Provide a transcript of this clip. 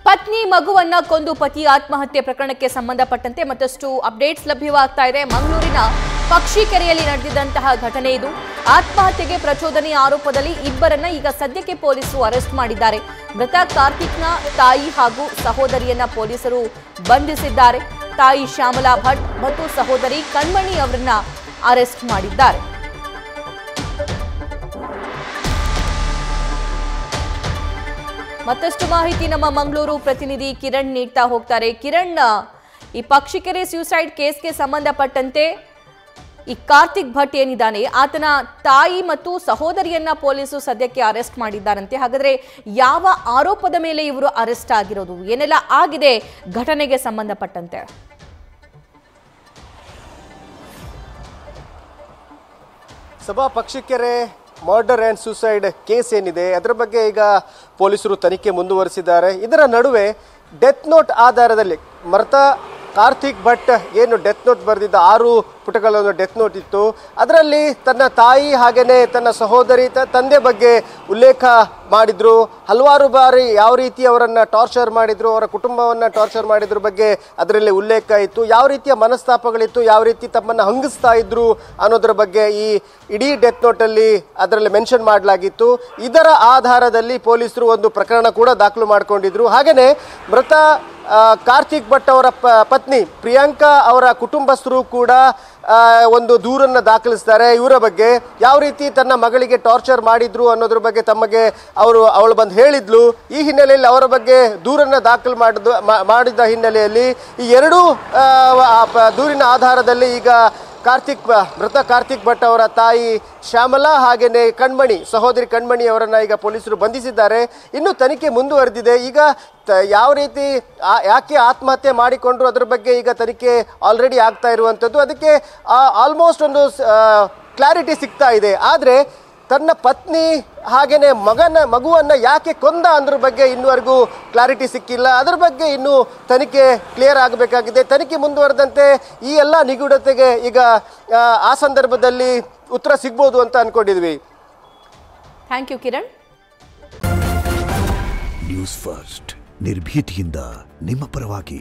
ಪತ್ನಿ ಮಗುವನ್ನ ಕೊಂದು ಪತಿ ಆತ್ಮಹತ್ಯೆ ಪ್ರಕರಣಕ್ಕೆ ಸಂಬಂಧಪಟ್ಟಂತೆ ಮತ್ತಷ್ಟು ಅಪ್ಡೇಟ್ಸ್ ಲಭ್ಯವಾಗ್ತಾ ಇದೆ. ಮಂಗಳೂರಿನ ಪಕ್ಷಿಕೆರೆಯಲ್ಲಿ ನಡೆದಿದ್ದಂತಹ ಘಟನೆ ಇದು. ಆತ್ಮಹತ್ಯೆಗೆ ಪ್ರಚೋದನೆ ಆರೋಪದಲ್ಲಿ ಇಬ್ಬರನ್ನ ಈಗ ಸದ್ಯಕ್ಕೆ ಪೊಲೀಸರು ಅರೆಸ್ಟ್ ಮಾಡಿದ್ದಾರೆ. ಮೃತ ಕಾರ್ತಿಕ್ನ ತಾಯಿ ಹಾಗೂ ಸಹೋದರಿಯನ್ನ ಪೊಲೀಸರು ಬಂಧಿಸಿದ್ದಾರೆ. ತಾಯಿ ಶ್ಯಾಮಲಾ ಭಟ್ ಮತ್ತು ಸಹೋದರಿ ಕಣ್ಮಣಿ ಅವರನ್ನ ಅರೆಸ್ಟ್ ಮಾಡಿದ್ದಾರೆ. ಮತ್ತಷ್ಟು ಮಾಹಿತಿ ನಮ್ಮ ಮಂಗಳೂರು ಪ್ರತಿನಿಧಿ ಕಿರಣ್ ನೀಡ್ತಾ ಹೋಗ್ತಾರೆ. ಕಿರಣ್, ಈ ಪಕ್ಷಿಕೆರೆ ಸ್ಯೂಸೈಡ್ ಕೇಸ್ಗೆ ಸಂಬಂಧಪಟ್ಟಂತೆ ಈ ಕಾರ್ತಿಕ್ ಭಟ್ ಏನಿದ್ದಾನೆ ಆತನ ತಾಯಿ ಮತ್ತು ಸಹೋದರಿಯನ್ನ ಪೊಲೀಸರು ಸದ್ಯಕ್ಕೆ ಅರೆಸ್ಟ್ ಮಾಡಿದ್ದಾರಂತೆ. ಹಾಗಾದ್ರೆ ಯಾವ ಆರೋಪದ ಮೇಲೆ ಇವರು ಅರೆಸ್ಟ್ ಆಗಿರೋದು, ಏನೆಲ್ಲ ಆಗಿದೆ ಘಟನೆಗೆ ಸಂಬಂಧಪಟ್ಟಂತೆ? ಸಭಾ Pakshikere murder and suicide case ಏನಿದೆ ಅದರ ಬಗ್ಗೆ ಈಗ ಪೊಲೀಸರು ತನಿಖೆ ಮುಂದುವರಿಸಿದ್ದಾರೆ. ಇದರ ನಡುವೆ ಡೆತ್ ನೋಟ್ ಆಧಾರದಲ್ಲಿ ಮೃತ ಕಾರ್ತಿಕ್ ಭಟ್ ಏನು ಡೆತ್ ನೋಟ್ ಬರೆದಿದ್ದ 6 ಪುಟಗಳ ಡೆತ್ ನೋಟ್ ಇತ್ತು. ಅದರಲ್ಲಿ ತನ್ನ ತಾಯಿ ಹಾಗೆಯೇ ತನ್ನ ಸಹೋದರಿ ತಂದೆ ಬಗ್ಗೆ ಉಲ್ಲೇಖ ಮಾಡಿದ್ರು. ಹಲವಾರು ಬಾರಿ ಯಾವ ರೀತಿ ಅವರನ್ನು ಟಾರ್ಚರ್ ಮಾಡಿದ್ರು, ಅವರ ಕುಟುಂಬವನ್ನು ಟಾರ್ಚರ್ ಮಾಡಿದ್ರ ಬಗ್ಗೆ ಅದರಲ್ಲಿ ಉಲ್ಲೇಖ ಇತ್ತು. ಯಾವ ರೀತಿಯ ಮನಸ್ತಾಪಗಳಿತ್ತು, ಯಾವ ರೀತಿ ತಮ್ಮನ್ನು ಹಂಗಿಸ್ತಾ ಇದ್ರು ಅನ್ನೋದ್ರ ಬಗ್ಗೆ ಈ ಇಡೀ ಡೆತ್ ನೋಟಲ್ಲಿ ಅದರಲ್ಲಿ ಮೆನ್ಷನ್ ಮಾಡಲಾಗಿತ್ತು. ಇದರ ಆಧಾರದಲ್ಲಿ ಪೊಲೀಸರು ಒಂದು ಪ್ರಕರಣ ಕೂಡ ದಾಖಲು ಮಾಡಿಕೊಂಡಿದ್ರು. ಹಾಗೆಯೇ ಮೃತ ಕಾರ್ತಿಕ್ ಭಟ್ ಅವರ ಪತ್ನಿ ಪ್ರಿಯಾಂಕಾ ಅವರ ಕುಟುಂಬಸ್ಥರು ಕೂಡ ಒಂದು ದೂರನ್ನು ದಾಖಲಿಸ್ತಾರೆ. ಇವರ ಬಗ್ಗೆ ಯಾವ ರೀತಿ ತನ್ನ ಮಗಳಿಗೆ ಟಾರ್ಚರ್ ಮಾಡಿದ್ರು ಅನ್ನೋದ್ರ ಬಗ್ಗೆ ಅವಳು ಬಂದು ಹೇಳಿದ್ಲು. ಈ ಹಿನ್ನೆಲೆಯಲ್ಲಿ ಅವರ ಬಗ್ಗೆ ದೂರನ್ನು ದಾಖಲು ಮಾಡಿದ ಹಿನ್ನೆಲೆಯಲ್ಲಿ ಈ ಎರಡೂ ದೂರಿನ ಆಧಾರದಲ್ಲಿ ಈಗ ಮೃತ ಕಾರ್ತಿಕ್ ಭಟ್ ಅವರ ತಾಯಿ ಶ್ಯಾಮಲಾ ಹಾಗೆಯೇ ಸಹೋದರಿ ಕಣ್ಮಣಿ ಅವರನ್ನು ಈಗ ಪೊಲೀಸರು ಬಂಧಿಸಿದ್ದಾರೆ. ಇನ್ನು ತನಿಖೆ ಮುಂದುವರೆದಿದೆ. ಈಗ ಯಾವ ರೀತಿ ಯಾಕೆ ಆತ್ಮಹತ್ಯೆ ಮಾಡಿಕೊಂಡ್ರು ಅದರ ಬಗ್ಗೆ ಈಗ ತನಿಖೆ ಆಲ್ರೆಡಿ ಆಗ್ತಾ ಇರುವಂಥದ್ದು. ಅದಕ್ಕೆ ಆಲ್ಮೋಸ್ಟ್ ಒಂದು ಕ್ಲಾರಿಟಿ ಸಿಗ್ತಾ ಇದೆ. ಆದರೆ ತನ್ನ ಪತ್ನಿ ಹಾಗೆಯೇ ಮಗುವನ್ನು ಯಾಕೆ ಕೊಂದ ಅನ್ನೋದ್ರ ಬಗ್ಗೆ ಇನ್ನುವರೆಗೂ ಕ್ಲಾರಿಟಿ ಸಿಕ್ಕಿಲ್ಲ. ಅದರ ಬಗ್ಗೆ ಇನ್ನೂ ತನಿಖೆ ಕ್ಲಿಯರ್ ಆಗಬೇಕಾಗಿದೆ. ತನಿಖೆ ಮುಂದುವರೆದಂತೆ ಈ ಎಲ್ಲ ನಿಗೂಢತೆಗೆ ಈಗ ಆ ಸಂದರ್ಭದಲ್ಲಿ ಉತ್ತರ ಸಿಗ್ಬೋದು ಅಂತ ಅನ್ಕೊಂಡಿದ್ವಿ. Thank you Kiran. News first ನಿರ್ಭೀತಿಯಿಂದ ನಿಮ್ಮ ಪರವಾಗಿ.